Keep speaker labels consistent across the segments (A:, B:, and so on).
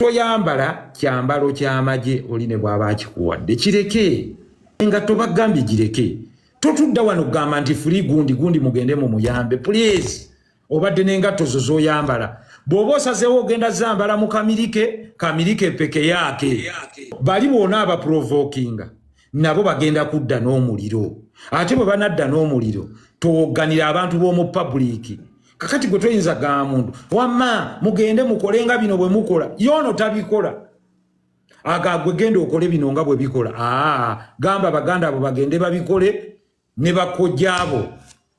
A: toyambala kyambalo ky'amagye oline bw'aba akikuwadde kireke engatto bagambye gireke totudda wano kugamba nti fuli gundi mugende mu muyambe please obadde n'engatto zo z'oyambala bw'oba osazeewo ogenda zambala mu kamirike peke yake bali bonna abaprovokinga nabo bagenda kudda n'omuliro ate bwe banadda n'omuliro towogganira abantu b'omu public kakati gwe toyinza gamba muntu wamma mugende mukolenga bino bwe mukola yono tabikola agagwe genda okole bino nga bwe bikola gamba baganda abo bagende babikole ne bakojjaabo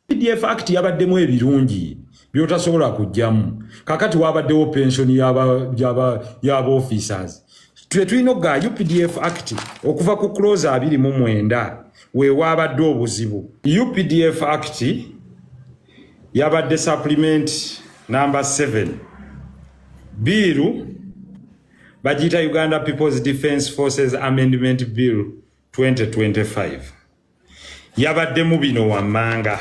A: PDF Act yabaddemu ebirungi byotasobola kujjamu kakati wabaddewo pension y'aba officers tulina ga UPDF Act okuva ku clause 29 we wabadde obuzibu UPDF Act yabadde supplement number 7 bill bagita Uganda People's Defence Forces Amendment Bill 2025 yabadde mu bino wammanga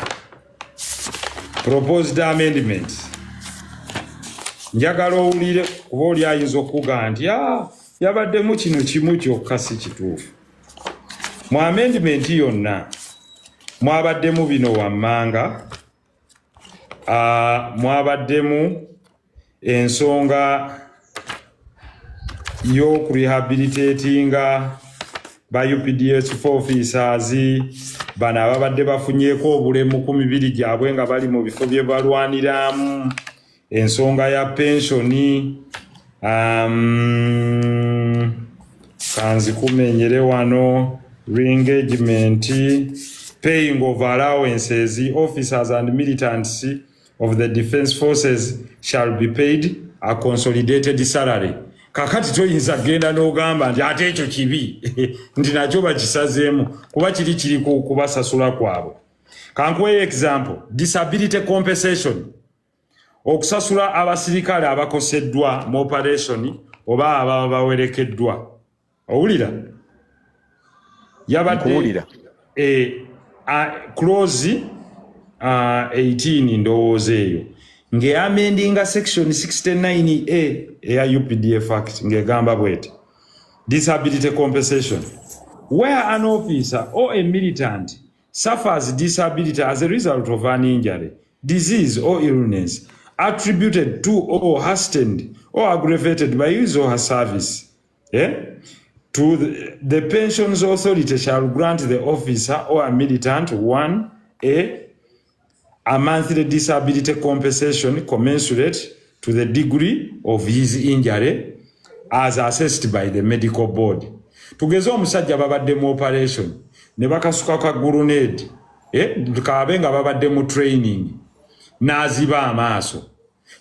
A: proposed amendment njagala owulire kuba oli ayinza okuga nti yabaddemu kino kimu kyokka si kituufu mu amendment yonna mwabaddemu bino wammanga mwabaddemu ensonga y'okurehabilitatinga ba UPDF officers bana ababadde bafunyeeko obulemu 200 gyabwe nga bali mu bifo bye balwaniramu ensonga ya pensioni kanzi kumenyere wano re-engagement paying of allowances officers and militants of the defense forces shall be paid a consolidated salary kakati toyinza genda n'ogamba nti ate ekyo kibi nti nakyo bakisazeemu kuba kiri kubasasula kwabwe kankuwe example disability compensation okusasula abasirikale abakoseddwa mu operation oba ababa bawerekeddwa owulira yabadde clause 18 ndowooza eyo ngeamendinga section 69A eya UPDF Act ngegamba bwete disability compensation where an officer or a militant suffers disability as a result of an injury, disease or illness attributed to or hastened or aggravated by his or her service, to the pensions authority shall grant the officer or a militant a monthly disability compensation commensurate to the degree of his injury as assessed by the medical board. Tugeze omusajja babadde mu operation ne bakasuka ka grenade kabenga babadde mu training naziba amaaso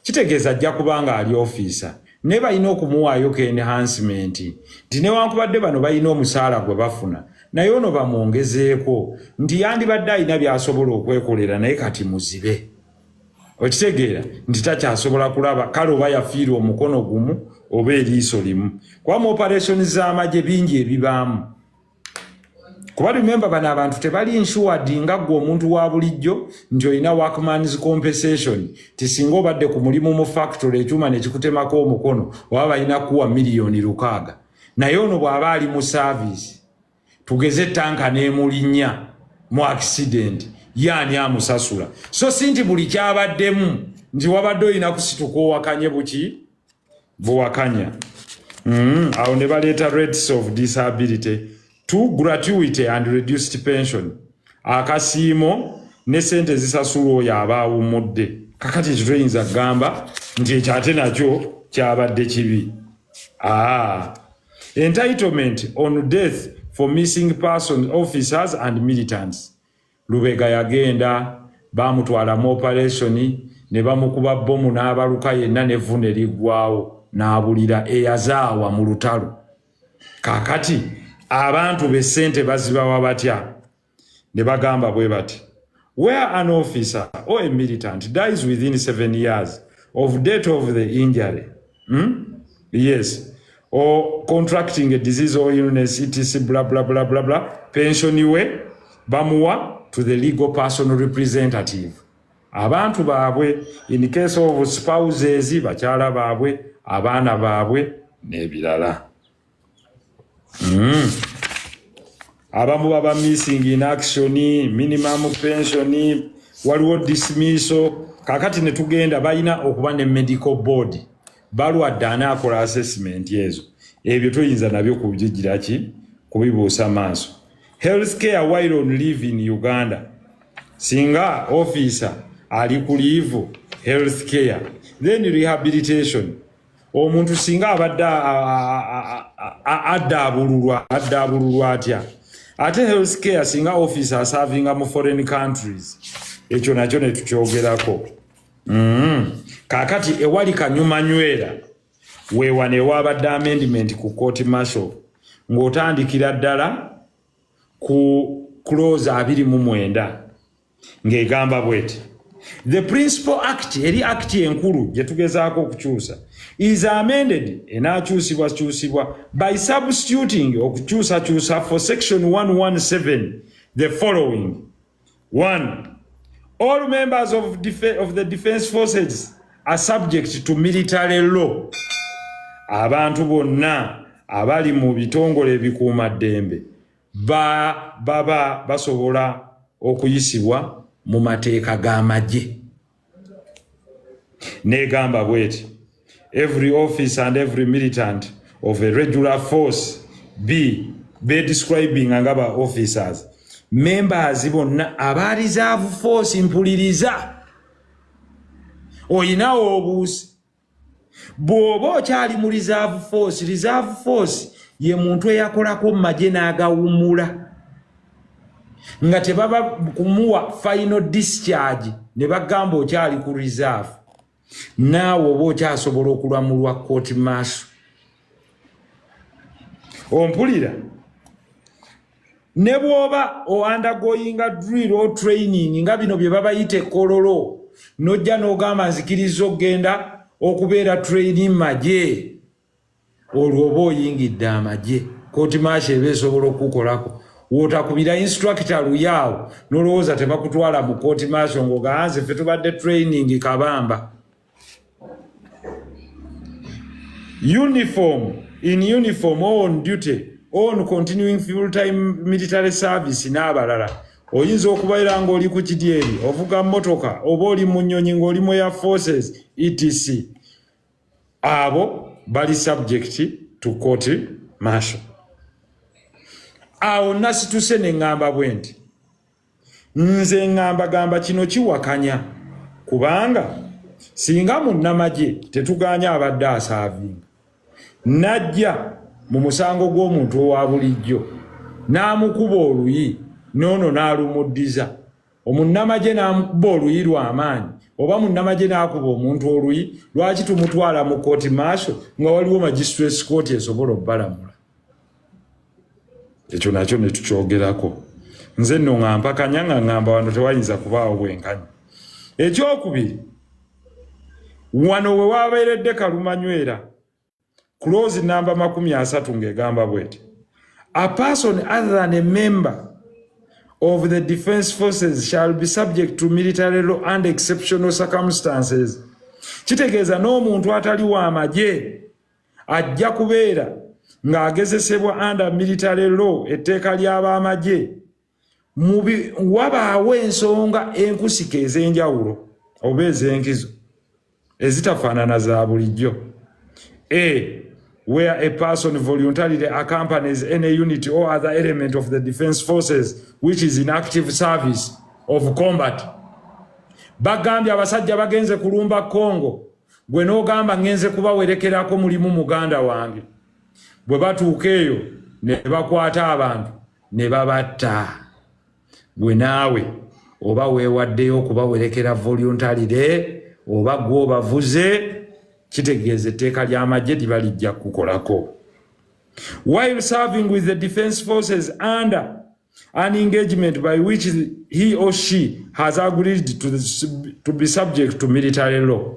A: kitegeeza ajja kubanga ali officer ne balina okumuwaayo ke enhancement nti newankubadde bano balina omusaala gwe bafuna naye ono bamwongezeeko nti yandibadde alina byasobola okwekolera naye kati muzibe okitegeera nti takyasobola kulaba kale oba yafiirwa omukono gumu oba eriiso limu kuba mu operation z'amagye bingi ebibaamu kuba remember bano abantu tebali insured nga gwe omuntu wa bulijjo nti olina workman's compensation tisinga obadde ku mulimu mu factory ekyuma ne kikutemako omukono oba balina kuwa $6,000,000 naye ono bw'aba ali mu service tugeze tanka n'emulinnya mu accident yaani amusasula so si nti buli kyabaddemu nti wabadde olina kusituka owakanye buwakanya awo ne baleeta rates of disability to gratuity and reduced pension akasiimo ne sente zisasula oyo aba awummudde kakati kituyinza gamba nti ekyo ate nakyo kyabadde kibi entitlement on death for missing persons officers and militants Lubega yagenda bamutwala mu operation ne bamukuba bomu n'abaluka yenna nevune ligwawo n'abulira eyazaawa mu lutalo kakati abantu besente bazibawa batya ne bagamba bwe bati where an officer or a militant dies within 7 years of date of the injury yes or contracting a disease or illness etc blah blah blah blah blah pension iwe bamuwa to the legal personal representative abantu baabwe in case of spouses bakyala baabwe abaana baabwe n'ebirala. Abamu baba missing in action, minimum pension, waliwo dismissal. Kakati ne tugenda balina okuba ne medical board. Balwadde anaakola assessment yezo. Ebyo tuyinza nabyo kubigira ki kubibuusa maaso. Healthcare while on leave in Uganda. Singa officer ali ku leave healthcare. Then rehabilitation. Omuntu singa abadde addaabululwa atya. Ate healthcare singa officer serving mu foreign countries. Ekyo nakyo ne tukyogerako. Kakati ewali kanyumanywera weewane wabadde amendment ku court martial ng'otandikira ddala ku clause 29 ng'egamba bweti. The principal act eri act enkulu gye tugezaako okukyusa is amended enaakyusibwa by substituting okukyusakyusa for section 117 the following. 1. All members of the defense forces are subject to military law. Abantu bonna abali mu bitongole ebikuuma ddembe baba basobola okuyisibwa mu mateeka g'amagye. Negamba bweti. Every officer and every militant of a regular force be describing angaba officers. Members bonna aba reserve force mpuliriza. Oyinawo obuusi. Bw'oba okyali mu reserve force ye muntu eyakolako mu magye n'agawummula. Nga tebaba kumuwa final discharge ne bagamba okyali ku reserve. Naawe oba okyasobola okulamulwa court martial. Ompulira? Ne bw'oba undergoing drill or training nga bino bye babayita kololo nojja n'ogamba nzikiriza okgenda okubeera training magye olwo oba oyingidde amagye court martial eba esobola okukolako wootakubira instructor luyaawo n'olowooza tebakutwala mu court martial ng'oganze ffe tubadde training kabamba. In uniform or on duty on continuing full-time military service n'abalala oyinza okubeera ng'oli ku kidyeri ovuga mmotoka oba oli mu nnyonyi ng'oli mu air forces etc. Abo bali subject to court martial. Awo nasituse ne ngamba bwe nti nze ngamba kino kiwakanya kubanga singa munnamagye tetuganya abadde asaavinga najja mu musango gw'omuntu owa bulijjo n'amukuba oluyi noono n'alumuddiza omunnamagye n'amukuba oluyi lw'amaanyi oba munnamagye n'akuba omuntu oluyi lwaki tumutwala mu court martial nga waliwo magistrates court esobola obbalamula. Ekyo nakyo ne tukyogerako. Nze nno nga mpakanya nga ngamba wano tewayinza kubaawo bwenkanya. Ekyokubiri wano we wabeeredde kalumanywera clause number 30 ng'egamba bweti. A person other than a member of the defense forces shall be subject to military law under exceptional circumstances. Kitegeeza n'omuntu atali wa magye ajja kubeera ng'agezesebwa under military law etteeka ly'abamagye wabaawo ensonga enkusika ez'enjawulo oba ez'enkizo ezitafaanana za bulijjo. Where a person voluntarily accompanies any unit or other element of the defense forces which is in active service of combat. Bagambye abasajja bagenze kulumba Congo gwe n'ogamba ngenze kubawerekerako mulimu muganda wange. Bwe batuuka eyo ne bakwata abantu ne babatta. Gwe naawe oba weewaddeyo okubawerekera voluntarily oba gwe obavuze kitegeeza etteeka ly'amagye liba lijja kukolako. While serving with the defense forces under an engagement by which he or she has agreed to be subject to military law.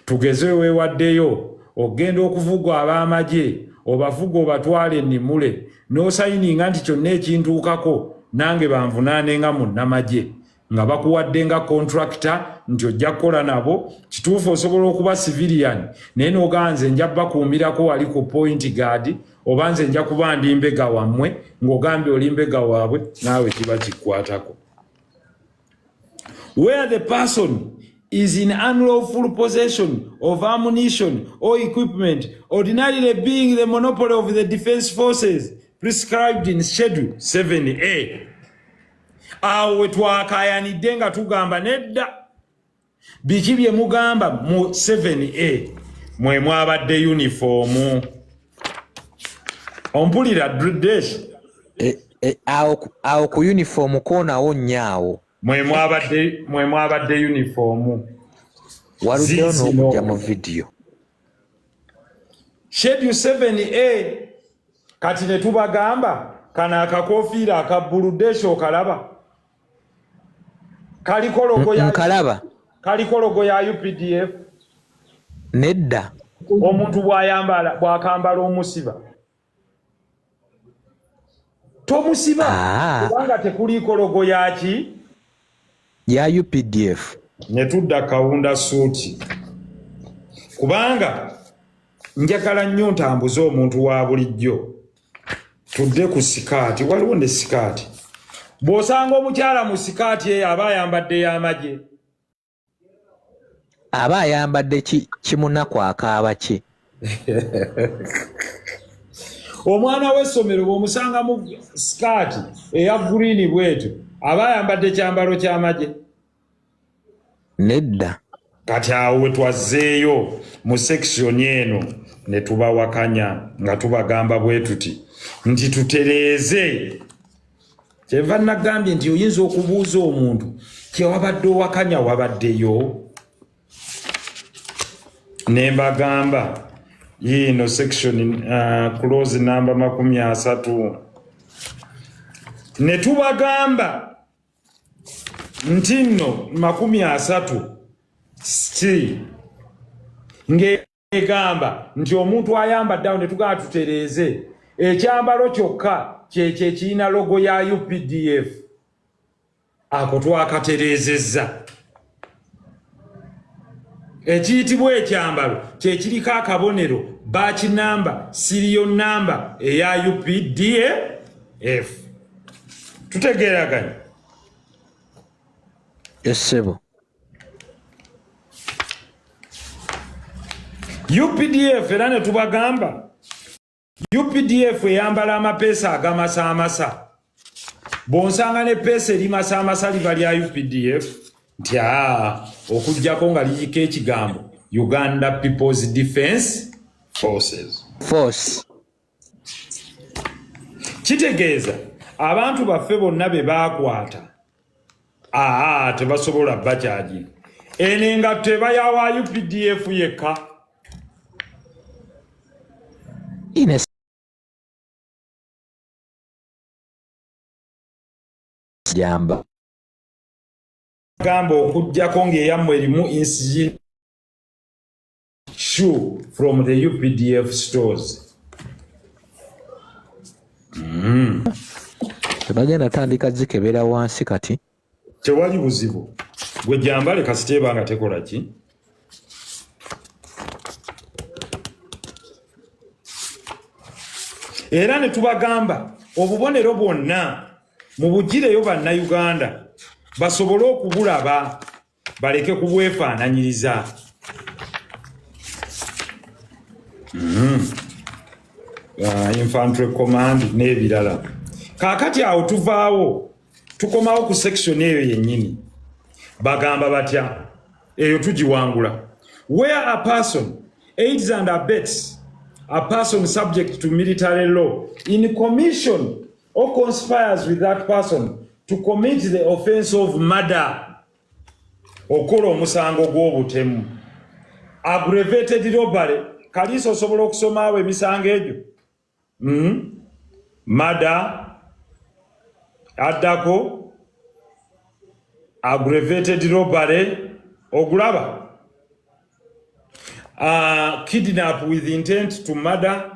A: Tugeze weewaddeyo ogenda okuvuga ab'amagye obavuga obatwale ennimule n'osayininga nti kyonna ekintuukako nange banvunaanenga munnamagye nga bakuwadde nga contractor nti ojja kukola nabo kituufu osobola okuba civilian naye n'ogamba nze nja bakuumirako wali ku point guard oba nze nja kuba ndi mbega wammwe ng'ogambye oli mbega waabwe naawe kiba kikwatako. Where the person is in unlawful possession of ammunition or equipment ordinarily being the monopoly of the defense forces prescribed in Schedule 7A. Awe twakayanidde nga tugamba nedda biki bye mugamba mu 7A mwe mwabadde uniform ompulira dredesh
B: awo ku uniform konawo nnyawo
A: mwe mwabadde uniform
B: waluddeyo n'okujja mu video
A: Schedule 7A kati ne tubagamba kana akakofiira akabbuluddeesho okalaba kaliko logo ya UPDF
B: nedda
A: omuntu bw'akambala omusiba tomusiba kubanga tekuliiko logo yaki
B: ya UPDF.
A: Ne tudda kawunda suuti kubanga njagala nnyo ntambuze omuntu wa bulijjo tudde ku sikaati waliwo ne sikaati bw'osanga omukyala mu sikaati eyo aba ayambadde y'amagye
B: aba ayambadde kimunaku akaaba ki
A: omwana w'essomero bw'omusanga mu sikaati eya guliini bwetu aba ayambadde kyambalo ky'amagye
B: nedda.
A: Kati awo we twazzeeyo mu sekisoni eno ne tubawakanya nga tubagamba bwe tuti nti tutereeze kyeva nagambye nti oyinza okubuuza omuntu kyewabadde owakanya wabaddeyo ne mbagamba yino section clause number 30 ne tubagamba nti nno 30 si ngegamba nti omuntu ayambadde awo ne tugamba tutereeze ekyambalo kyokka kyekyo ekirina logo ya UPDF ako twakatereezezza ekiyitibwa ekyambalo kyekiriko akabonero baaki namba siriyo namba eya UPDF tutegeeraganya
B: essebo
A: UPDF era ne tubagamba UPDF eyambala amapeesa agamasaamasa bw'onsanga ne peesa eri masaamasa liba lya UPDF nti okujjako nga liyiko ekigambo Uganda People's Defence Force. Kitegeeza abantu baffe bonna be baakwata tebasobola bakyaji ene nga teba yawa UPDF yekka
B: ines jamba
A: gambo okujjako ng'eyammwe erimu insignia shoe from the UPDF stores.
B: Tebagenda tandika zikebera wansi kati
A: tewali buzibu gwe jambale kasiteba nga tekola ki era ne tubagamba obubonero bwonna mu bugireyo bannayuganda basobole okubulaba baleke kubwefaananyiriza. Infantry command n'ebirala kaakati awo tuvaawo tukomawo ku section eyo yennyini bagamba batya eyo tugiwangula where a person aids and abets a person subject to military law in commission or conspires with that person to commit the offense of murder okola omusango gw'obutemu aggravated robbery kaliso osobola okusomaawo emisango egyo murder addako aggravated robbery ogulaba kidnap with intent to murder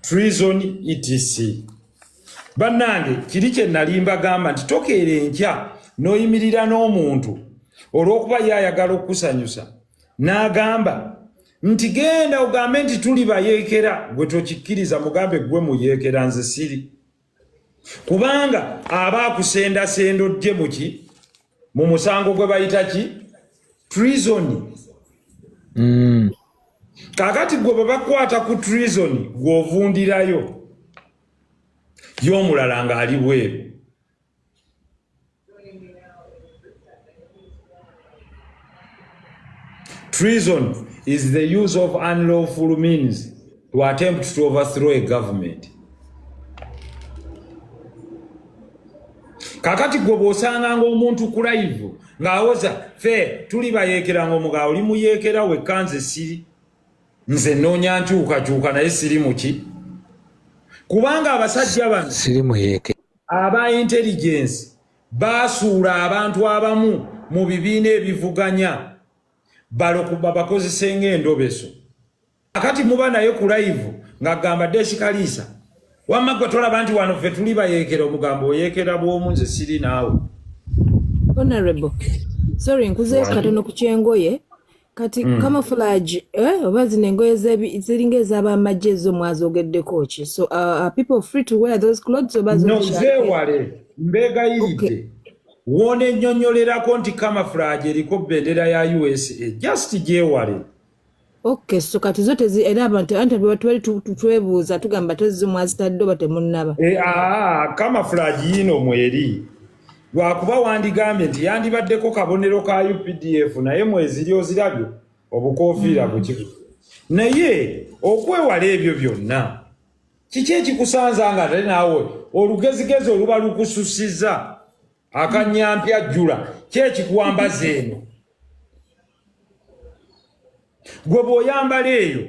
A: treason etc. Bannange kiri kye nali mbagamba nti tokeera enkya n'oyimirira n'omuntu olw'okuba yayagala okusanyusa n'agamba nti genda ogambe nti tuli bayeekera gwe tokikkiriza mugambe gwe muyeekera nze siri kubanga aba akusendasendodde muki mu musango gwe bayita ki treason kakati gwe bwe bakwata ku treason gw'ovundirayo y'omulala ng'ali bweru treason is the use of unlawful means to attempt to overthrow a government. Kakati gwe bw'osanganga omuntu ku live ng'awoza fe tuli bayeekera ng'omuga oli muyeekera wekka nze siri nze nnoonya nkyukakyuka naye siri muki kubanga abasajja bano
B: siri muyeeke
A: aba intelligence baasuula abantu abamu mu bibiina ebivuganya balokuba bakozese ng'endobeso akati muba naye ku live ng'agamba Deshikalisa wamma gwe tolaba nti wano ffe tuli bayeekera omugambo oyeekera bw'omu nze siri naawe.
C: Honorable, sorry nkuzeeko katono ku kyengoye kati camouflage oba zino engoye ziringa ez'abamagye ezo mwazogeddeko ki so are people free to wear those clothes oba
A: no zeewale mbeegayiridde wona ennyonnyolerako nti camouflage eriko bendera ya USA just gyewale.
C: Okay, so kati zote era abantu bali twebuuza tugamba tezimwazitadde oba temunnaba
A: camouflage yino mweri lwakuba wandigambye nti yandibaddeko kabonero ka UPDF naye mweziri ozirabyo obukoofiira bukiku naye okwewala ebyo byonna kiki ekikusanza nga ate naawe olugezigezi oluba lukususiza akanyampya jjula kyekikuwambaza eno gwe bw'oyambala eyo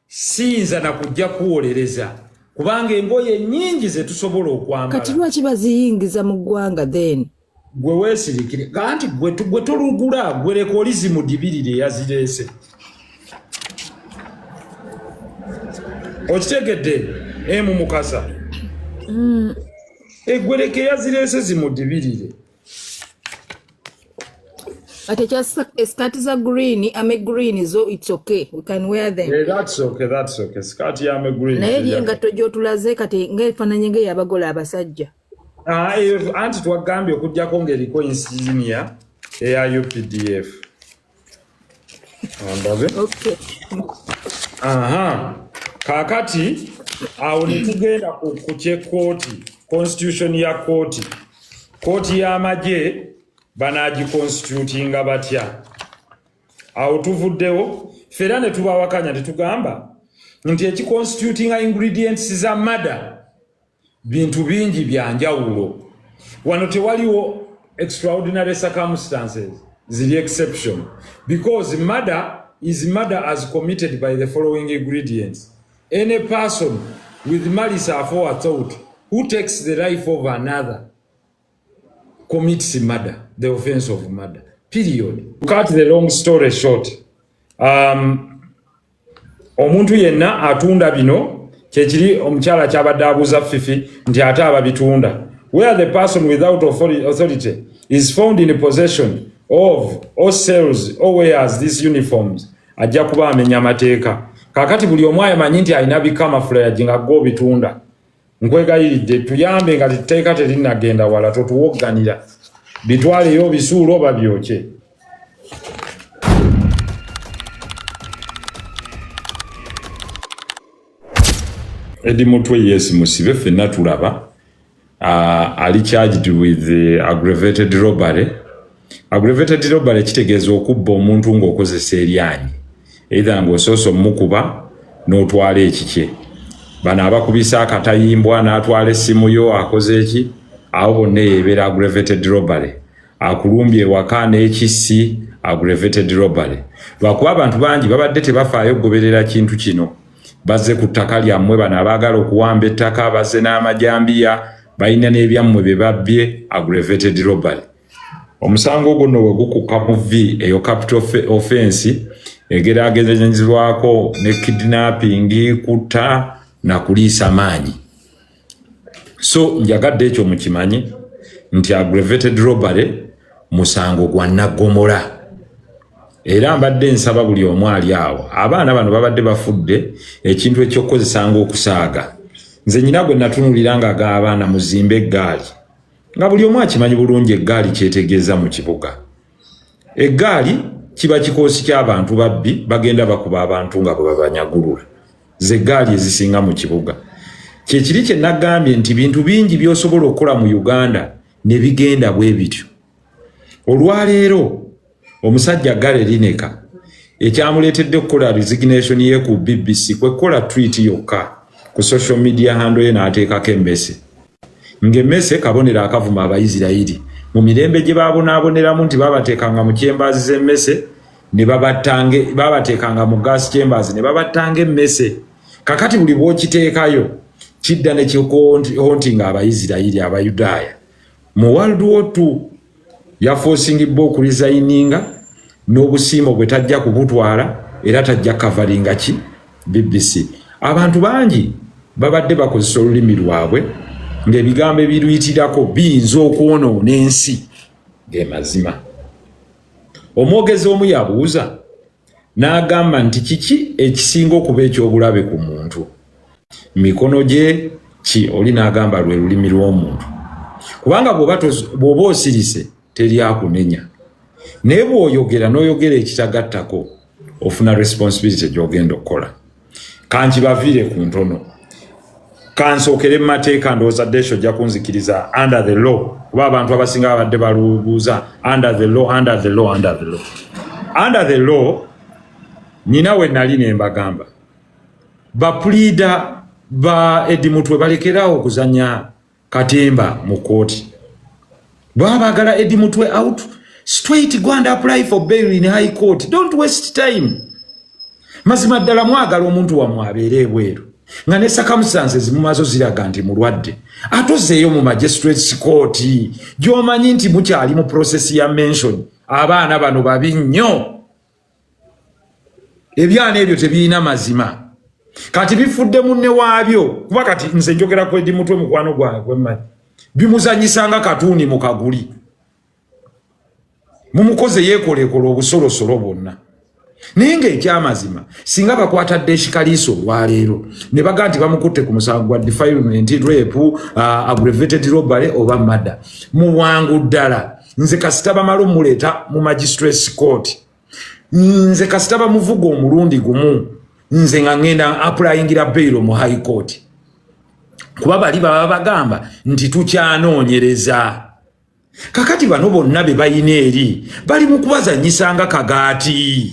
A: siyinza na kujja kuwolereza kubanga engoye nnyingi ze tusobola okwambala
C: kati lwaki baziyingiza mu ggwanga then
A: gwe weesirikire kanti gwe tolugula gwe leka oli zimudibirire eyazireese okitegedde emu mukasa gwe leka eyazireese zimudibirire
C: ate skirt za green ame green so it's okay we can wear them
A: that's okay skirt ya ame green
C: naye yengato gyotulaze kati ng'efaananye ng'eyabagola abasajja
A: anti twagambye okujjako ng'eriko insignia eya UPDF andabe
C: okay
A: kakati awo ne tugenda ku kyekooti constitution ya kooti y'amagye banaagiconstitutinga batya awo tuvuddewo fera ne tubawakanya tetugamba nti ekiconstitutinga ingredients za murder bintu bingi byanjawulo wano tewaliwo extraordinary circumstances ziri exception because murder is murder as committed by the following ingredients any person with malice aforethought who takes the life of another commits murder, the offense of murder. Period. To cut the long story short, omuntu yenna atunda bino kyekiri omukyala kyabadde abuuza Fifi nti ate ababitunda. Where the person without authority is found in possession of or sells or wears these uniforms ajja kuba amenya amateeka. Kakati buli omu amanyi nti alina bicamouflage nga go bitunda. Nkwegayiridde tuyambe nga tetteeka terinagenda wala totuwogganira bitwaleyo bisuulo oba byokye. Eddie Mutwe yes musibe ffenna tulaba ali charged with aggravated robbery. Aggravated robbery kitegeeza okubba omuntu ng'okozesa eryanyi either ng'osoosa omukuba n'otwala ekikye. Bana abakubisa akatayimbwa n'atwala essimu yo akoze eki awo bonna ebeera aggravated robbery. Akulumbye ewaka n'ekissi aggravated robbery. Lwakuba abantu bangi babadde tebafaayo kugoberera kintu kino. Bazze ku ttaka lyammwe bano abaagala okuwamba ettaka bazze n'amajambiya balina n'ebyammwe bye babbye aggravated robbery. Omusango guno bwe gukukka mu V eyo capital offense egeragezanyizibwako ne kidnapping kutta na kuliisa maanyi. So njagadde ekyo mukimanye nti aggravated robbery musango gwa nnaggomora. Era mbadde nsaba buli omu ali awo, abaana bano babadde bafudde ekintu ekyokukozesanga okusaaga. Nze nyina gwe natunulira nga ag'abaana muzimbe eggaali, nga buli omu akimanyi bulungi eggaali kyetegeeza mu kibuga. Eggaali kiba kikoosi ky'abantu babbi bagenda bakuba abantu nga bwe babanyagulula. Ze eggaali ezisinga mu kibuga. Kyekiri kye nagambye nti bintu bingi by'osobola okukola mu Uganda ne bigenda bwe bityo. Olwaleero omusajja Gary Lineker ekyamuleetedde okukola resignation ye ku BBC kwe kukola tweet yokka ku social media handle ye n'ateekako emmese. Ng'emmese kabonero akavuma Abayisirayiri mu mirembe gye baabonaaboneramu nti babateekanga mu kyembaazi z'emmese ne babateekanga mu gas chambers ne babattanga emmese. Kakati buli bw'okiteekayo kidda ne kihontinga Abayisirayiri Abayudaaya. Mu World War II yafoosingibwa okuresigninga n'obusiimo bwe tajja kubutwala era tajja kavalinga ki BBC. Abantu bangi babadde bakozesa olulimi lwabwe ng'ebigambo ebiruyitirako biyinza okwonoona ensi ge mazima. Omwogezi omu yabuuza n'agamba nti kiki ekisinga okuba ekyobulabe ku muntu? Mikono gye ki? Oli n'agamba lwe lulimi lw'omuntu. Kubanga bw'oba osirise teri akunenya. Naye bw'oyogera n'oyogera ekitagattako ofuna responsibility gy'ogenda okukola. Kankibaviire ku ntono. Kansookere mu mateeka ndowooza Desho ojja kunzikiriza under the law. Kuba abantu abasinga babadde balubuuza under the law, under the law, under the law. Under the law, nina we nali ne mbagamba. Bapulida ba Eddie Mutwe balekerawo okuzanya katemba mu kooti. Bwabagala Eddie Mutwe out, straight go and apply for bail in high court. Don't waste time. Mazima ddala mwagala omuntu wammwe abeere ebweru. Nga ne circumstances mumazo ziraga nti mulwadde. Atozeeyo mu magistrates court. Gy'omanyi nti mukyali mu process ya mention. Abaana bano babi nnyo. Ebyana ebyo tebirina mazima. Kati bifudde munne waabyo. Kuba kati nze njogera ku Eddie Mutwe mukwano gwange mmanyi. Bimuzanyisanga katuuni mu kaguli. Mumukoze yeekolekola obusolosolo bwonna. Naye ng'ekyamazima singa bakwata Deshi Kaliiso olwaleero ne baga nti bamukutte ku musango gwa defilement, rape, aggravated robbery oba murder. Muwangu ddala. Nze kasita bamala omuleeta mu magistrates court. Nze kasita bamuvuga omulundi gumu. Nze nga ngenda applyingira bail mu high court. Kuba bali baba bagamba nti tukyanoonyereza. Kakati bano bonna be bayina eri bali mu kubazanyisanga kagaati.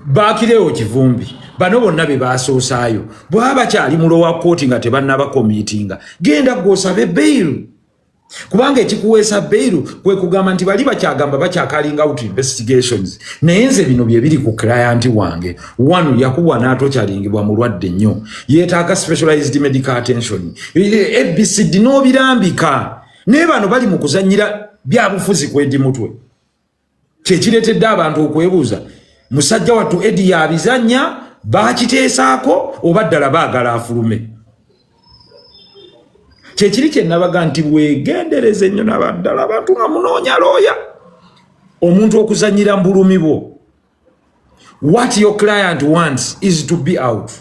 A: Bakirewo kivumbi. Bano bonna be basoosaayo. Bwaba kyali mu lower court nga tebannaba committinga. Genda gwosabe bail. Kubanga ekikuweesa bail kwe kugamba nti bali bakyagamba bakyakalinga out investigations. Naye nze bino bye biri ku client wange. Wanu yakubwa n'atokyalingibwa mulwadde nnyo. Yeetaaga specialized medical attention. ABCD n'obirambika. Naye bano bali mu kuzannyira byabufuzi ku Eddie Mutwe. Kyekireetedde abantu okwebuuza. Musajja wattu Eddie yabizannya bakiteesaako oba ddala baagala afulume. Kyekiri kye nabaga nti weegendereze nnyo n'abaddala abantu nga munoonya looya. Omuntu okuzannyira mbulumi bwo. What your client wants is to be out.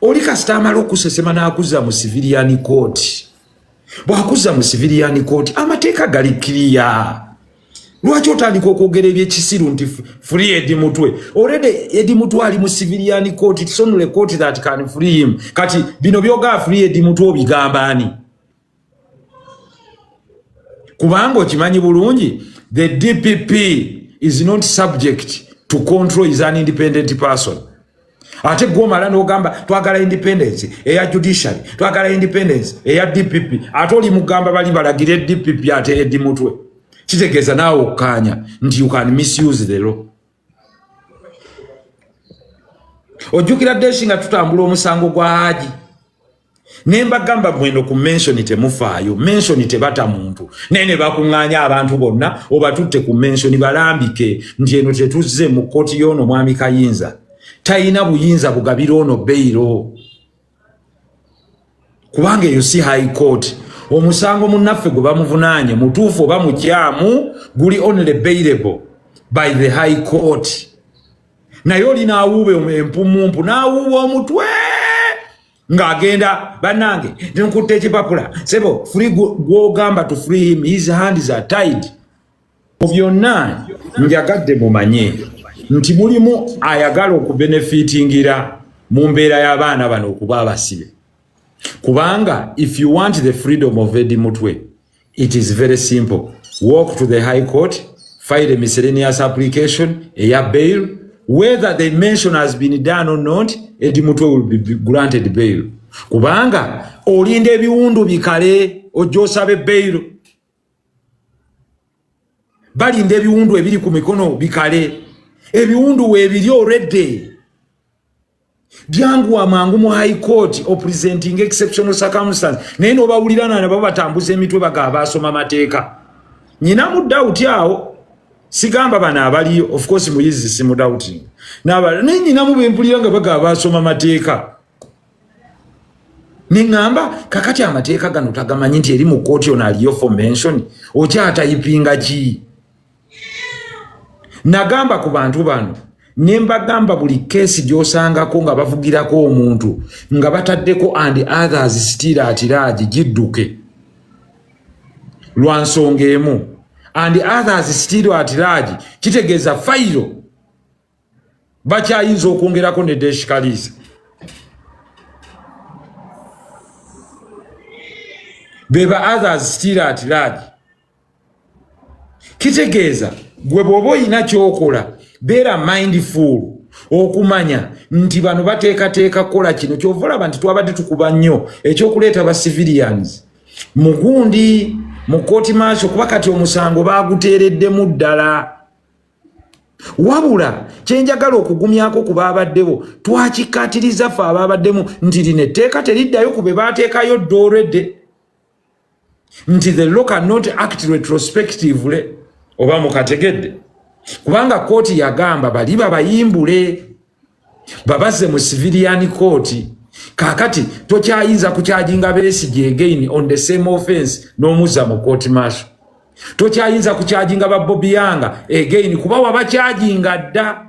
A: Oli kasita amala okusesema n'akuzza mu civilian court. Bw'akuzza mu civilian court amateeka gali clear. Lwaki otandika okwogera ebyekisiru nti free Eddie Mutwe? Already Eddie Mutwe ali mu civilian court. It's only a court that can free him. Kati bino byoga free Eddie Mutwe obigamba ani? Kubanga okimanyi bulungi the DPP is not subject to control, is an independent person. Ate gwomala n'ogamba twagala independence eya judiciary, twagala independence eya DPP. Ate oli mugamba bali balagire DPP ate Eddie Mutwe. Kitegeeza naawe okkaanya nti you can misuse the law. Ojjukira Deshi nga tutambula omusango gwa Haji. Ne mbagamba mweno ku mention temufaayo. Mention tebata muntu. Nene bakuŋŋaanya abantu bonna obatutte ku mention balambike nti eno tetuzze mu kkooti y'ono mwami Kayinza. Tayina buyinza bugabira ono bailo. kubanga eyo si high court. Omusango munnaffe gwe bamuvunaanye mutuufu oba mukyamu guli only bailable by the high court. Naye olina awuube empumumpu n'awuuba omutwe ng'agenda bannange nkutte ekipapula sebo free gw'ogamba to free him, his hands are tied. Byonna njagadde mumanye nti mulimu ayagala okubenefitingira mu mbeera y'abaana bano okuba abasibe. Kubanga if you want the freedom of Eddie Mutwe, it is very simple. Walk to the High Court, file a miscellaneous application, a bail. Whether the mention has been done or not, Eddie Mutwe will be granted bail. Kubanga olinde ebiwundu bikale ojosabe bail. Balinde ebiwundu ebiri ku mikono bikale. Ebiwundu webiri already. Byangu amangu mu High Court or presenting exceptional circumstances. Naye n'obawulirana ne babatambuza emitwe bagaba basoma mateeka. Nyina mu doubt yawo sigamba bana abaliyo, of course muyizi si mu doubting. Naye nyina mu bempulira nga bagaba basoma mateeka. Ningamba kakati amateeka gano tagamanyi nti eri mu court ono aliyo for mention okyatayipinga ki? Nagamba ku bantu bano nembagamba buli kesi gyosangako nga bavugirako omuntu nga bataddeko and others still at large gidduke lwa nsonga emu. And others still at large kitegeeza fayiro bakyayinza okwongerako ne deshikaliza. Beba others still at large kitegeeza gwe bw'oba olina ky'okola beera mindful okumanya nti bano bateekateeka kukola kino. Kyova olaba nti twabadde tukuba nnyo ekyokuleeta ba civilians mugundi mu kooti maaso kuba kati omusango baaguteereddemu ddala. Wabula kyenjagala okugumyako ku baabaddewo twakikkaatiriza ffe abaabaddemu nti lino etteeka teriddayo ku be baateekayo dda already, nti the law cannot act retrospectively. Oba mukategedde kubanga kooti yagamba bali babayimbule babaze mu civilian court. Kakati tokyayinza kukyajinga Besigye again on the same offense n'omuzza mu court martial. Tokyayinza kukyajinga ba Bobby Yanga again kuba wabakyajinga dda.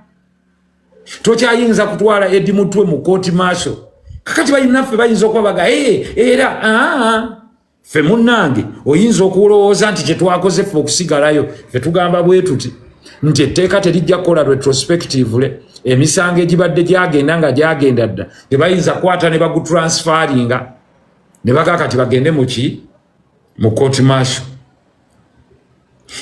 A: Tokyayinza kutwala Eddie Mutwe mu court martial. Kakati bayinaffe bayinza okuba baga era ffe munnange oyinza okulowooza nti kyetwakoze ffe okusigalayo ffe tugamba bwe tuti nti etteeka terijja kukola retrospectively. Emisango egibadde gyagenda nga gyagenda dda tebayinza kwata ne bagutransferinga ne baga kati bagende mu court martial.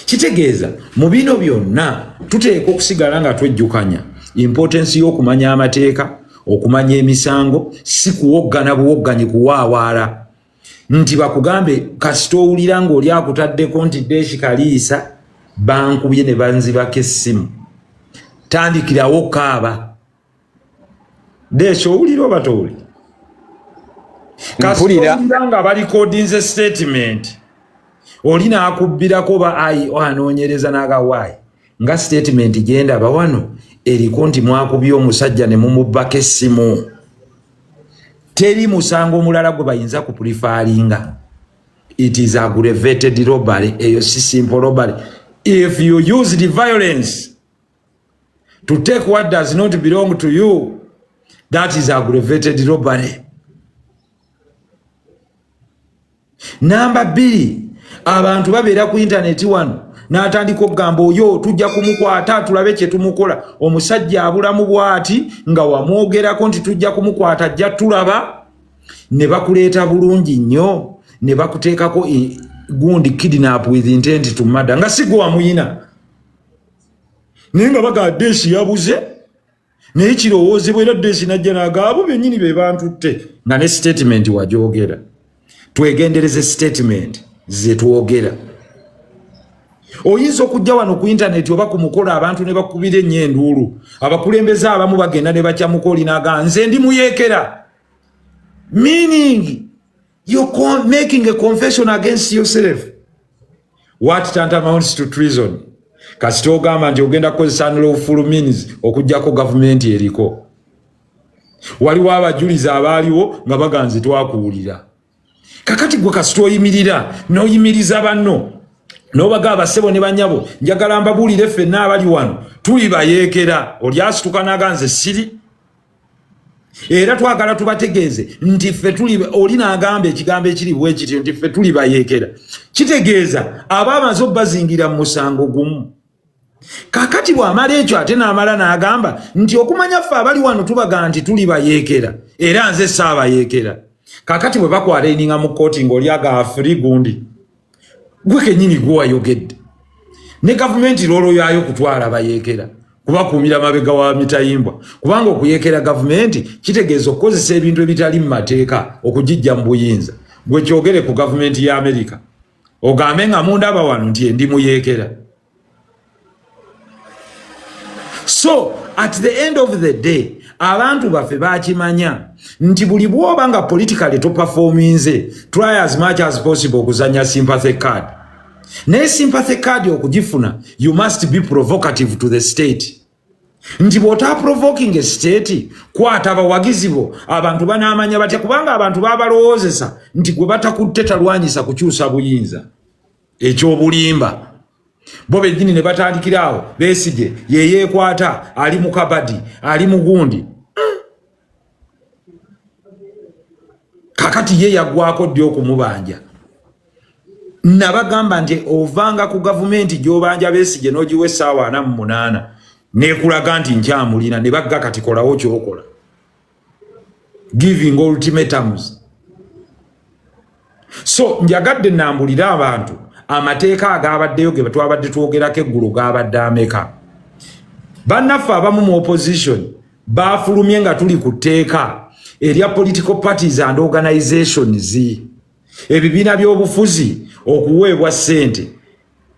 A: Kitegeeza mu bino byonna tuteeka okusigala nga twejjukanya importance y'okumanya amateeka, okumanya emisango, si kuwoggana buwogganyi kuwaawaala. Nti bakugambe kasita owulira ng'oli akutaddeko nti Deshi Kaliisa bankubye ne banzibako essimu, tandikirawo kaaba. Deshi owulira oba towuli? Kasita owulira nga balikodinze statement oli n'akubbirako oba anoonyereza n'agawaayi nga statement genda bawano eriko nti mwakubye omusajja ne mumubbako essimu. Teri musango mulala gwe bayinza kuprefaringa. It is aggravated robbery. Eyo si simple robbery. If you use the violence to take what does not belong to you, that is aggravated robbery. Number 2, abantu babeera ku internet wano n'atandika okugamba oyo tujja kumukwata tulabe kye tumukola. Omusajja abulamu bwati nga wamwogerako nti tujja kumukwata ajja tulaba, ne bakuleeta bulungi nnyo ne bakuteekako gundi kidnap with intent to murder nga sigwe wamuyina. Naye nga baga Deshi yabuze naye kirowoozebwa era Deshi najja n'agaabo bennyini be bantutte nga ne statement wajogera. Twegendereze statement zetwogera. Oyinza okujja wano ku internet oba ku mukolo abantu ne bakubira ennyo enduulu. Abakulembeze abamu bagenda ne bakyamuko olinaga nze ndi muyeekera. Meaning you're making a confession against yourself. What tantamounts to treason? Kasita ogamba nti ogenda kukozesa unlawful means okujjako gavumenti eriko. Waliwo abajulizi abaaliwo nga baganze twakuwulira. kakati gwe kasita oyimirira n'oyimiriza banno n'obagamba ssebo ne banyabo njagala mbabuulire ffenna abali wano tuli bayeekera oli asituka n'aganze siri era twagala tubategeeze nti ffe tuli oli n'agamba ekigambo ekiri bwe kityo nti ffe tuli bayeekera kitegeeza aba amaze obbazingira mu musango gumu kakati bw'amala ekyo ate n'amala n'agamba nti okumanya ffe abali wano tubaga nti tuli bayeekera era nze saabayeekera kakati bwe bakwala eninga mu kkooti ng'oli agaafiri gundi gwe kennyini gwe wayogedde ne gavumenti loolo yayo kutwala bayeekera kubakuumira mabega wa mitayimbwa kubanga okuyeekera gavumenti kitegeeza okukozesa ebintu ebitali mu mateeka okugijja mu buyinza gwe kyogere ku gavumenti ya Amerika ogambe nga mundaba wano nti ndi muyeekera. So at the end of the day abantu baffe bakimanya nti buli bwoba nga politically toperforminze try as much as possible okuzanya sympathy card. Ne sympathy card okugifuna you must be provocative to the state. Nti bw'ota provoking a state kwata abawagizi bo abantu banaamanya batya kubanga abantu babalowoozesa nti gwe batakutte talwanyisa kukyusa buyinza ekyobulimba bo bennyini ne batandikira awo Besigye ye yeekwata ali mu kabadi ali mu gundi kakati ye yagwako ddi okumubanja nabagamba nti ovanga ku gavumenti gy'obanja Besigye n'ogiwa essaawa 48 nekulaga nti nkyamulina ne bagga kati kolawo kyokola giving ultimatums. So njagadde nambulira abantu amateeka agabaddeyo ge twabadde twogerako eggulu gabadde ameka bannaffe abamu mu opposition bafulumye nga tuli ku tteeka erya political parties and organizations ebibiina by'obufuzi okuweebwa ssente.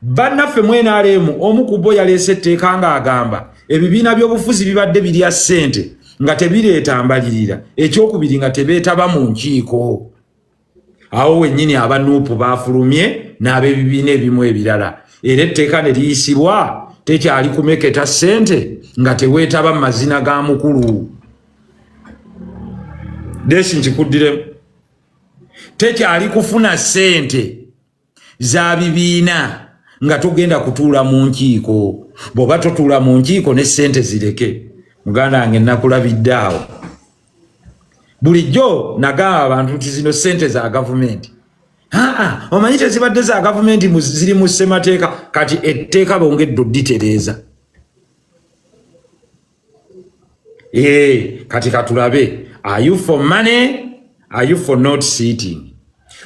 A: Bannaffe mu NRM omu ku bo yaleese etteeka ng'agamba ebibiina by'obufuzi bibadde birya ssente nga tebireeta mbalirira ekyokubiri nga tebeetaba mu nkiiko. Awo wennyini abanuupu bafulumye n'ab'ebibiina ebimu ebirala era etteeka ne liyisibwa tekyali kumeketa ssente nga teweetaba mu mazina ga mukulu. Desi nkikuddiremu tekyali kufuna ssente za bibiina nga tugenda kutuula mu nkiiko. Bw'oba totuula mu nkiiko ne ssente zireke muganda wange nakulabidde awo. Bulijjo nagamba abantu nti zino ssente za gavumenti omanyi tezibadde za gavumenti ziri mu ssemateeka kati etteeka bongedde odditereeza. Kati katulabe are you for money are you for not sitting.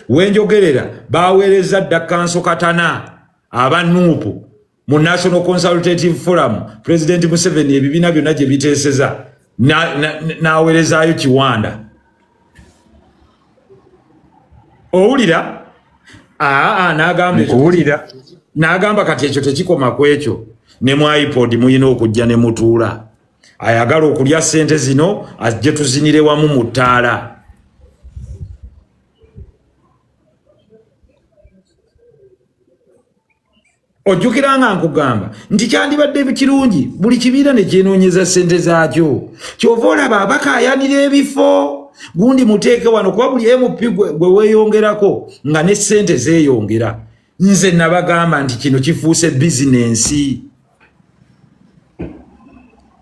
A: Wenjogerera baweereza dda kanso katana abanuupu mu National Consultative Forum President Museveni ebibiina byonna gye biteeseza n'aweerezaayo Kiwanda. Owulira? N'agamba kati ekyo tekikoma ku ekyo ne mu iPod muyina okujja ne mutuula ayagala okulya ssente zino ajje tuzinire wamu mu ttaala. Ojjukira nga nkugamba nti kyandibadde kirungi buli kibiina ne kyenoonyeza ssente zaakyo kyova olaba abakaayanira ebifo gundi muteeke wano kuba buli MP gwe weeyongerako nga ne ssente zeeyongera. Nze nabagamba nti kino kifuuse bizinensi.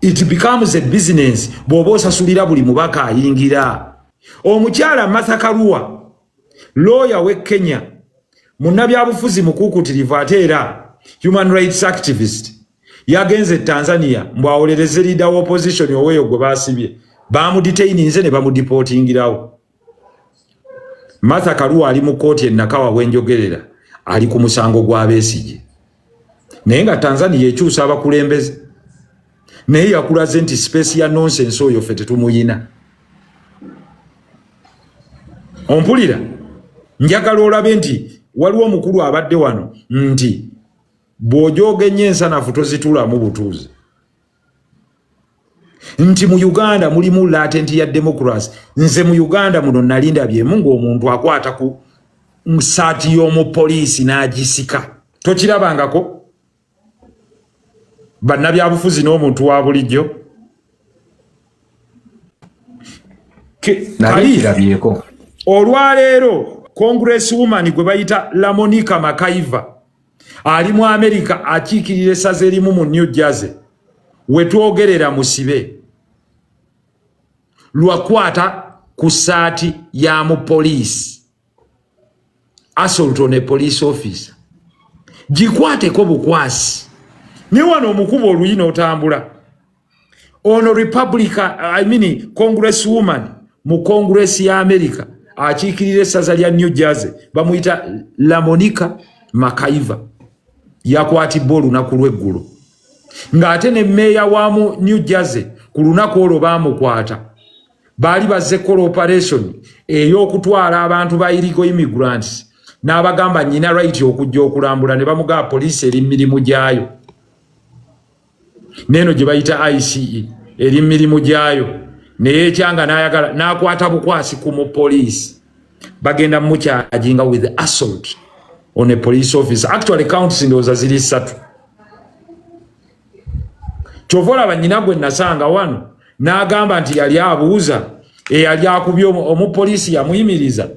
A: It becomes a business bw'oba osasulira buli mubaka ayingira. Omukyala Martha Karua lawyer w'e Kenya munnabyabufuzi mukuukutirivu ate era human rights activist yagenze Tanzania mbwawolereze leader wa opposition oweyo gwe basibye bamudetaininze ne bamudeportingirawo. Martha Karua ali mu kooti ennakawa wenjogerera ali ku musango gwa Besigye naye nga Tanzania ekyusa abakulembeze naye yakulaze nti space ya nonsense oyo ffe tetumuyina. Ompulira njagala olabe nti waliwo omukulu abadde wano nti bw'ojoogenye ensanafu tozitulamu butuuzi nti mu Uganda mulimu latent ya democracy. Nze mu Uganda muno nalinda byemu ng'omuntu akwata ku saati y'omupoliisi n'agisika. Tokirabangako bannabyabufuzi n'omuntu wa bulijjo
D: nabirabyeko.
A: Olwaleero congresswoman gwe bayita Lamonica Makaiva ali mu America akiikirira essaza erimu mu New Jersey wetwogerera musibe lwakwata ku saati ya mu police assault on a police officer gikwateko bukwasi ne wano omukubo oluyina otambula ono congresswoman mu congress ya America akiikirira essaza lya New Jersey bamuyita Lamonica Makaiva yakwatibwa olunaku lw'eggulo ng'ate ne meya wa mu New Jersey ku lunaku olwo baamukwata baali bazze kola operation ey'okutwala abantu ba illegal immigrants n'abagamba nnyina right okujja okulambula ne bamugaba poliisi eri mirimu gyayo neno gye bayita ICE eri mirimu gyayo naye ekyanga n'ayagala n'akwata bukwasi ku mu poliisi bagenda mukyajinga with assault on a police officer. Actually counts ndowooza ziri 3 kyovola banyina gwe nasanga wano n'agamba nti yali abuuza eyali akubye omupoliisi yamuyimiriza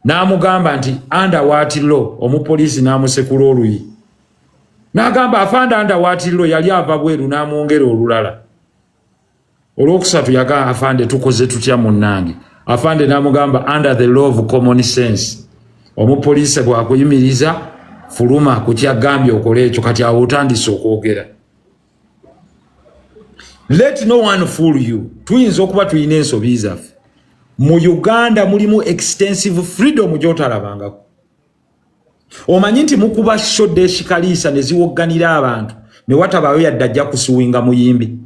A: n'amugamba nti under what law omupoliisi n'amusekula oluyi n'agamba afanda under what law yali ava bweru n'amwongera olulala olwokusatu yaga afande tukoze tutya munnange afande n'amugamba under the law of common sense omupoliisi bwakuyimiriza fuluma ku kyagambye okole ekyo kati awo otandise okwogera. Let no one fool you. Tuyinza okuba tuyina ensobi zaffe. Mu Uganda mulimu extensive freedom gy'otalabangako. Omanyi nti mukuba shode eshikaliisa ne ziwogganira abantu ne watabaayo yadde ajja kusuwinga muyimbi.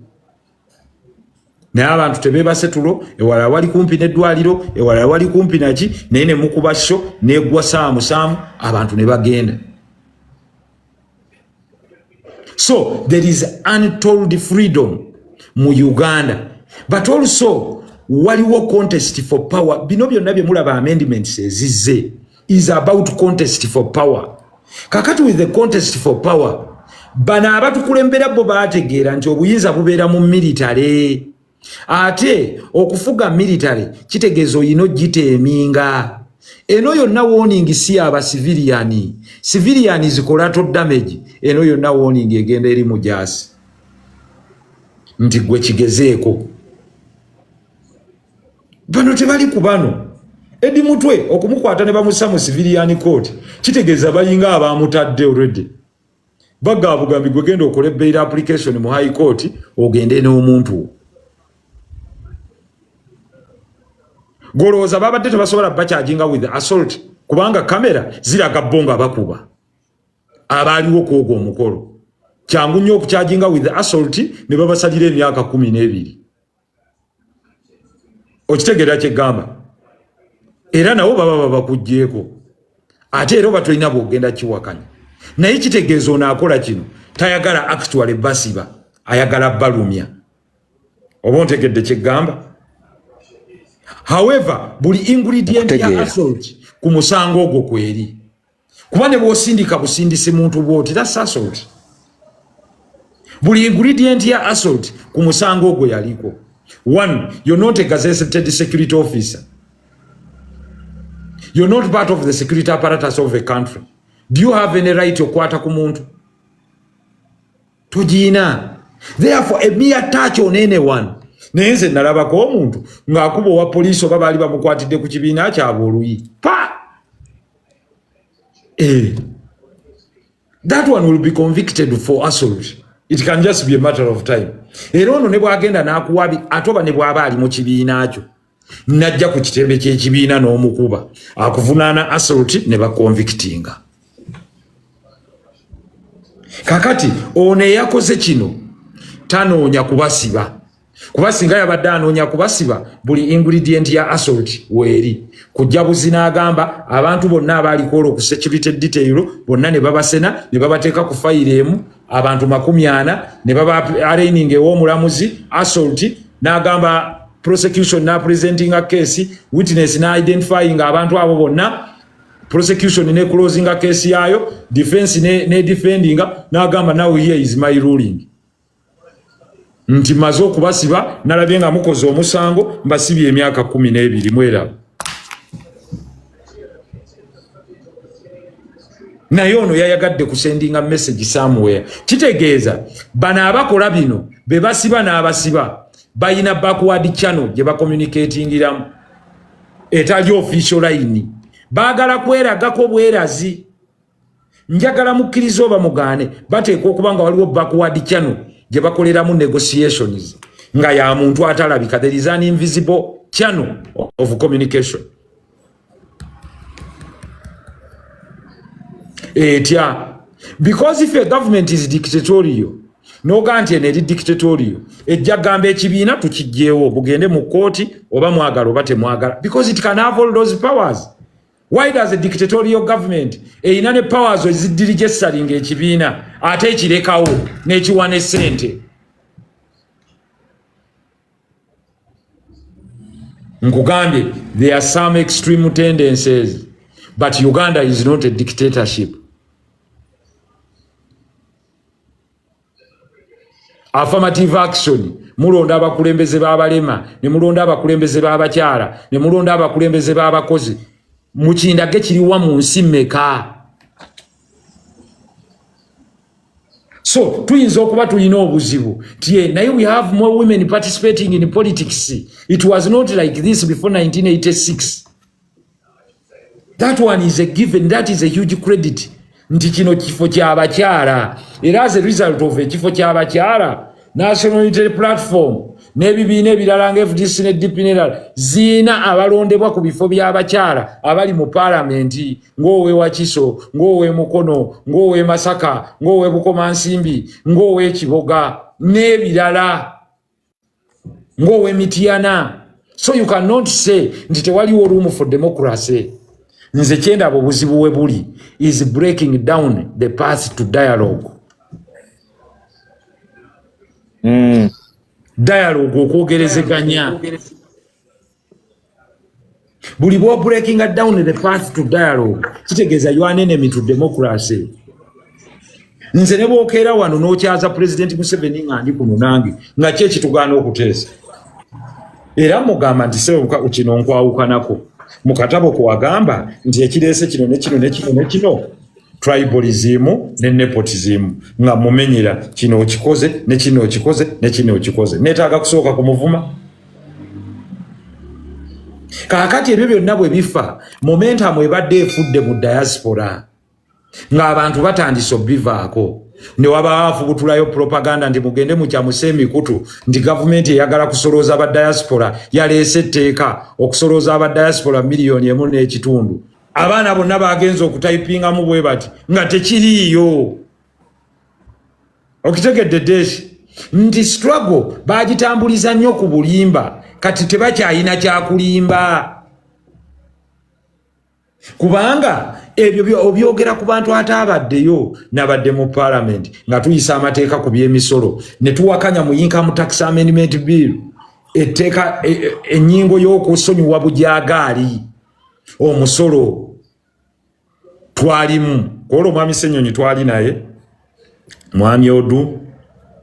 A: Naye abantu tebeebase tulo ewalala wali kumpi n'eddwaliro ewalala wali kumpi naki naye ne mukuba sho n'eggwa saamu abantu ne bagenda. So there is untold freedom mu Uganda, but also waliwo contest for power. Bino byonna bye mulaba amendments ezizze is about contest for power. Kakati with the contest for power bana abatukulembera bo baategeera nti obuyinza bubeera mu military. Ate okufuga military kitegeeza oyina ogiteeminga. Eno yonna warning si aba civilian zikola to damage. Eno yonna warning egenda eri mu jasi nti gwe kigezeeko. Bano tebali ku bano Edi Mutwe okumukwata ne bamussa mu civilian court kitegeeza bayinga abamutadde already. Bagabugambi gwe genda okole bail application mu high court ogende n'omuntu. Golooza babadde tebasobola bakyajinga with assault kubanga kamera ziraga bonga bakuba abaaliwo kwogwo omukolo. Kyangu nnyo okukyajinga with assault ne babasalira emyaka 12. Okitegeera kyegamba era nawo baba bakugjeeko ate era batulina bwogenda kiwakanya naye kitegeeza onaakola kino tayagala actually basiba ayagala balumya oba ontegedde kyegamba. However buli ingredient ya assault ku musango ogwo kweri kuba ne bw'osindika busindisi muntu bw'oti that's assault. Buli ingredient ya assault ku musango ogwo yaliko. 1, you're not a gazetted security officer. You're not part of the security apparatus of a country. Do you have any right okwata ku muntu? Togina. Therefore, a mere touch on anyone. Nenze nalabako omuntu ng'akuba owa poliisi oba baali bamukwatidde ku kibiina kyabwe oluyi. Pa! That one will be convicted for assault. It can just be a matter of time. Era ono ne bwagenda n'akuwabi atoba ne bwaba ali mu kibiina kyo. Najja ku kitembe ky'ekibiina n'omukuba. Akuvunaana assault ne bakonvictinga. Kakati ono eyakoze kino tanoonya kubasiba. Kuba singa yabadde anoonya kubasiba buli ingredient ya assault weeri. Kujja buzina agamba abantu bonna abaaliko ku security detail bonna ne babasena ne babateeka ku fayiro emu abantu 40 ne baba arraigning ew'omulamuzi assault n'agamba prosecution na presenting a case witness na identifying abantu abo bonna prosecution ne closing a case yayo defense ne defending n'agamba now here is my ruling. Nti mazo kubasiba nalabye nga mukoze omusango mbasibye emyaka 12 mwera. naye ono yayagadde kusendinga message somewhere. Kitegeeza bano abakola bino be basiba n'abasiba bayina backward channel gye bacommunicatingiramu etali official line. Baagala kweragako bwerazi. Njagala mukkiriza oba mugaane bateeka okuba nga waliwo backward channel gye bakoleramu negotiations nga ya muntu atalabika. There is an invisible channel of communication. Because if a government is dictatorial, no ganti ene dictatorial, ejja gamba ekibiina tukijjeewo bugende mu kooti oba mwagala oba temwagala, because it can have all those powers. Why does a dictatorial government eyina ne powers ezidirigesalinga ekibiina ate ekirekawo n'ekiwa ne ssente? Nkugambye, there are some extreme tendencies, but Uganda is not a dictatorship. Affirmative action, mulonda abakulembeze b'abalema, ne mulonda abakulembeze b'abakyala, ne mulonda abakulembeze b'abakozi. Mukindage kiriwa mu nsi mmeka? So tuyinza okuba tulina obuzibu tiye naye we have more women participating in politics. It was not like this before 1986. That one is a given. That is a huge credit. Nti kino kifo ky'abakyala era as a result of ekifo ky'abakyala National Unity Platform n'ebibiina ebirala nga FDC ne DP ziina abalondebwa ku bifo by'abakyala abali mu palamenti ng'owe Wakiso, ng'owe Mukono, ng'owe Masaka, ng'owe Bukomansimbi, ng'owe Kiboga n'ebirala, ng'owe Mityana. So you cannot say nti tewaliwo room for democracy. Nze kyendaba obuzibu we buli is breaking down the path to dialogue. Dialogue okwogerezeganya. Buli bo breaking down the path to dialogue kitegeeza you are an enemy to democracy. Nze ne bwokeera wano n'okyaza President Museveni nga ndi kuno nange nga kye kitugaana okuteesa. Era mugamba nti seewo kino nkwawukanako. Mukatabo kuwagamba nti ekireese kino ne kino ne kino ne kino tribalism ne nepotism nga mumenyera kino okikoze ne kino okikoze ne kino okikoze netaaga kusooka ku muvuma. Kaakati ebyo byonna bwe bifa momentum ebadde efudde mu diaspora ng'abantu batandise obivaako ne waba afubutulayo propaganda nti mugende mukyamuse emikutu nti gavumenti eyagala kusolooza aba diaspora yaleese etteeka okusolooza aba diaspora miliyoni 1.5. Abaana bonna bagenza okutayipingamu bwe bati nga tekiriiyo. Okitegedde deshi nti struggle bagitambuliza nnyo ku bulimba kati tebakyayina kyakulimba. Kubanga ebyo obyogera ku bantu atabaddeyo nabadde mu parliament nga tuyisa amateeka ku by'emisolo ne tuwakanya mu income tax amendment bill etteeka ennyingo y'okusonyiwa bujaagaali omusolo twalimu. Kwolwo mwami Ssenyonyi twali naye, mwami Odu,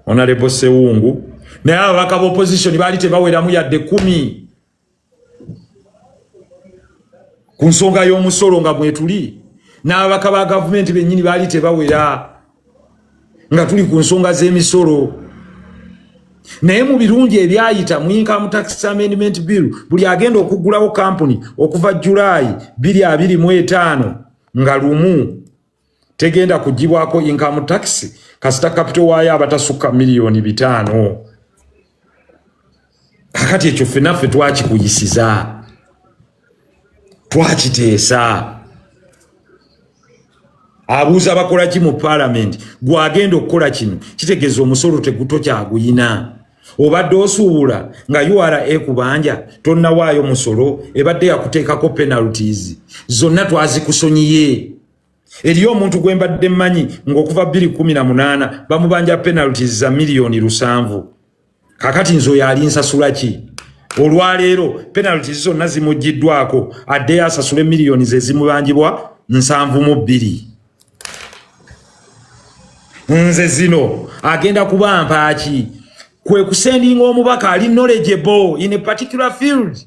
A: Honorable Sewungu, naye ababaka b'opposition baali tebaweramu yadde 10 ku nsonga y'omusolo nga mwetuli. N'ababaka ba gavumenti bennyini baali tebawera nga tuli ku nsonga z'emisolo. Naye mu birungi ebyayita mu income tax amendment bill buli agenda okuggulawo company okuva July 2025 nga lumu tegenda kugibwako income tax kasita capital waayo abatasukka miliyoni 5. Kakati ekyo ffenaffe twakikuyisiza twakiteesa. Abuuza bakola ki mu parliament gwagenda okukola kino kitegeeza omusolo teguto kyaguyina. Obadde osuubula nga URA kubanja tonnawaayo musolo ebadde yakuteekako penalties zonna twazikusonyiye. Eriyo omuntu gwe mbadde mmanyi ng'okuva 2018 bamubanja penalties za miliyoni 7. Kakati nzo yali nsasula ki? Olwaleero penalties zonna zimuggiddwako adde asasule miliyoni ze zimubanjibwa 72. Nze zino agenda kuba mpaaki kwe kusendinga omubaka ali knowledgeable in a particular field.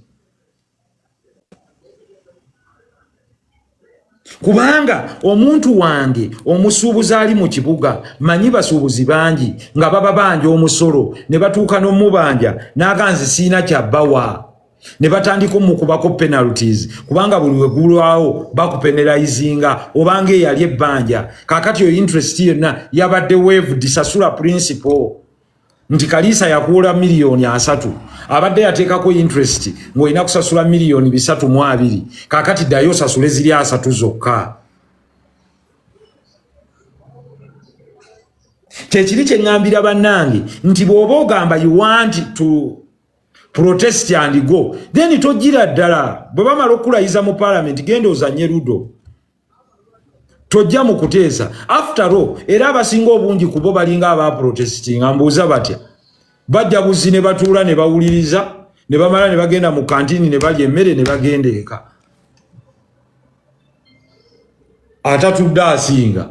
A: kubanga omuntu wange omusuubuzi ali mu kibuga manyi basuubuzi bangi nga baba banja omusolo ne batuuka n'omubanja n'aganzi siina kyabbawa ne batandika omukubako penalties kubanga buli wegulwawo bakupenalizinga obanga eyali ebbanja kakati yo interest yonna yabadde waived sasula principal nti Kalisa yakuula miliyoni 3 abadde yateekako interest ng'olina kusasula miliyoni 320 kakati ddayo sasule ziri 3 zokka. Kyekiri kye ŋŋambira bannange nti bw'oba ogamba you want to protest and go then tojjira ddala bwe bamala okulayiza mu parliament genda ozanye ludo tojja mu kuteesa after all era abasinga obungi kubo balinga aba protesting ambuuza batya bajja buzi ne batuula ne bawuliriza ne bamala ne bagenda mu kantini ne balya emmere ne bagenda eka atatudde asinga.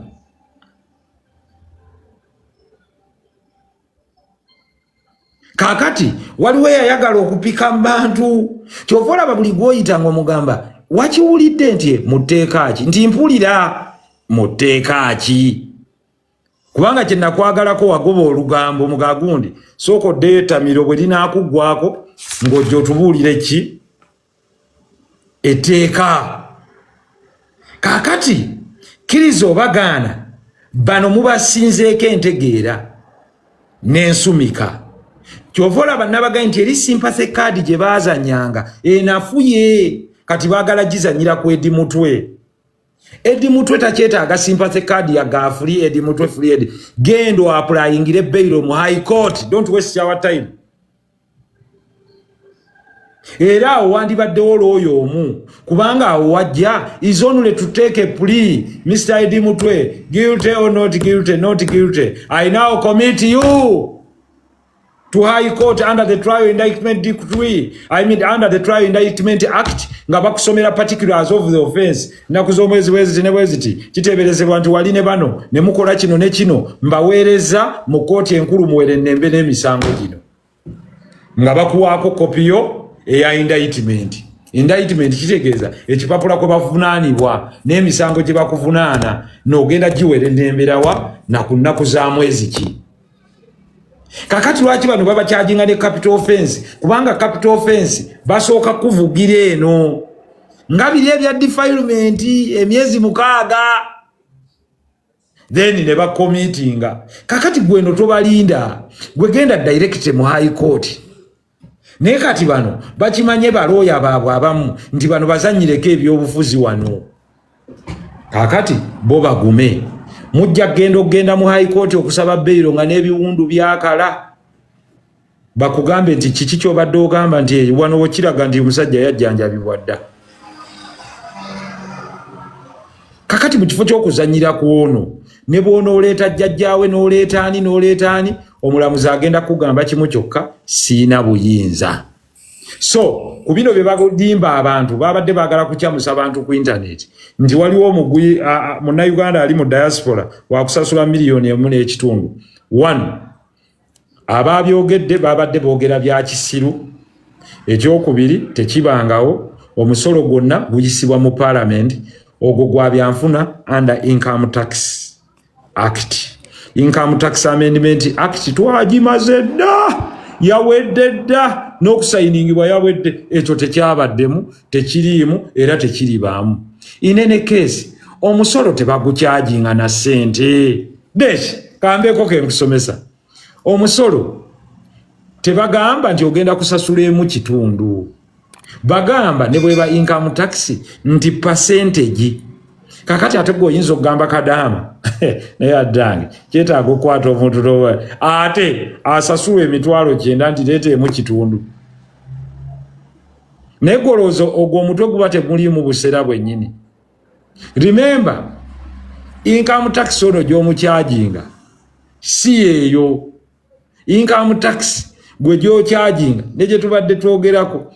A: Kakati waliwo yayagala okupika mu bantu kyova olaba buli gwoyita ng'omugamba wakiwulidde nti muteeka ki nti mpulira muteeka ki kubanga kye nakwagalako wagoba olugambo mugagundi sooka oddeyo ettamiro bwe linaakuggwako ng'ojja otubuulire ki etteeka. Kakati kkiriza obagaana bano mubasinzeeko entegeera n'ensumika kyova olaba nabagaye nti eri sympathy card gye baazanyanga enafuye kati baagala gizanyira ku Edi Mutwe. Edi Mutwe takyetaaga sympathy card ya gafuli Edi Mutwe free ed gendo applyingire bail mu high court, don't waste our time. Era awo wandibaddewo looyo omu kubanga awo wajja is only to take a plea. Mr. Edi Mutwe, guilty or not guilty, not guilty, I now commit you to high court under the trial indictment decree, under the trial indictment act nga bakusomera particulars of the offense nakuzomwezi wezi ne weziti kiteberezebwa nti wali ne bano ne mukola kino ne kino mbaweereza mu kooti enkulu muwere nnembe n'emisango gino nga bakuwaako kopiyo eya indictment. Indictment kitegeeza ekipapula kwe bavunaanibwa n'emisango gye bakuvunaana n'ogenda giwere nnemberawa na ku nnaku za mwezi ki. Kakati lwaki bano baba charginga ne capital offense kubanga capital offense basooka kuvugira eno nga biri ebya defilement emyezi 6 then ne bakomitinga. Kakati gweno tobalinda gwegenda direct mu high court ne kati bano bakimanye balooya baabwe abamu nti bano bazanyireko ebyobufuzi wano. Kakati bo bagume mujja genda mu high court okusaba bail nga n'ebiwundu byakala bakugambe nti kiki kyobadde ogamba nti wano wokiraga nti omusajja yajjanjabibwa dda. Kakati mu kifo ky'okuzanyira ku ono ne bw'onooleeta jjajjaawe n'oleeta ani omulamuzi agenda kugamba kimu kyokka siina buyinza. So ku bino bye bagimba abantu babadde baagala kukyamusa abantu ku internet nti waliwo omugwi munnayuganda ali mu diaspora wakusasula miliyoni 1.5. 1 ababyogedde babadde boogera bya kisiru. Ekyokubiri tekibangawo omusolo gwonna guyisibwa mu parliament ogwo gwa byanfuna under income tax act. Income tax amendment act twagimaze dda yawedde dda n'okusayiningibwa yawedde ekyo tekyabaddemu tekiriimu era tekiribaamu. In any case omusolo tebagukyajinga na ssente. Deshi kambeeko ke nkusomesa omusolo tebagamba nti ogenda kusasulemu kitundu bagamba ne bweba income tax nti percentage. Kakati ate gwoyinza okugamba Kadaama naye addange kyetaaga okukwata omuntu towa ate asasula emitwalo 9 nti leeteemu kitundu naye goloozo ogwo omutwe guba temulimu busera bwennyini. Remember income tax ono gy'omukyajinga si eyo. Income tax gwe gy'okyajinga ne gye tubadde twogerako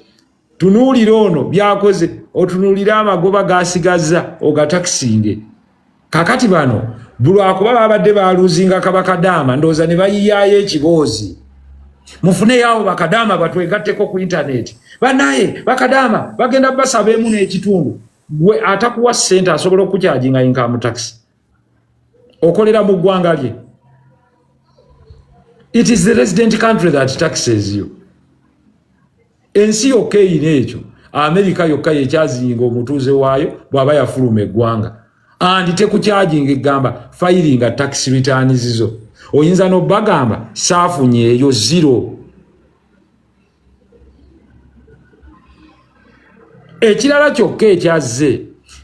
A: tunuulira ono byakoze otunuulira amagoba gasigaza ogatakisinge. Kakati bano bulwakuba babadde baluzinga Kabakadaama ndowooza ne bayiyaayo ekiboozi mufune yawo Bakadaama batwegatteko ku internet banaye Bakadaama bagenda basabeemu n'ekitundu gwe atakuwa sente asobola okukyajinga income tax okolera mu ggwanga lye. It is the resident country that taxes you. Ensi yokka eyina ekyo, Amerika yokka yekyazinga omutuuze waayo bw'aba yafuluma eggwanga. Andi tekukyajinga egamba filinga tax returns zo. Oyinza n'obbagamba saafunye eyo zero. Ekirala kyokka ekyazze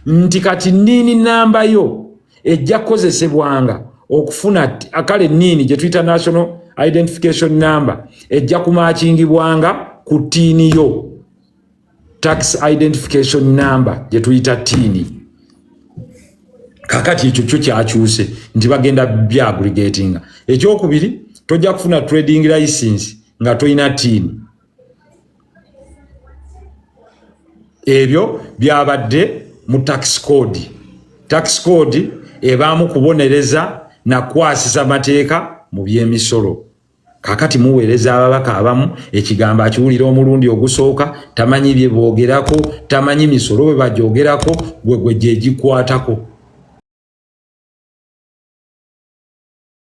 A: nti kati nniini namba yo ejja kukozesebwanga okufuna kale nniini gye tuyita national identification number ejja kumaakingibwanga ku tiini yo, tax identification number gye tuyita tiini. Kakati ekyo kyo kyakyuse nti bagenda byaggregatinga. Ekyokubiri tojja kufuna trading license nga toyina tiini. Ebyo byabadde mu tax code. Tax code ebaamu kubonereza na kwasisa mateeka mu by'emisolo. Kakati muweereza ababaka abamu ekigambo akiwulira omulundi ogusooka tamanyi bye boogerako, tamanyi misolo bwe bajoogerako, gwe gye gikwatako.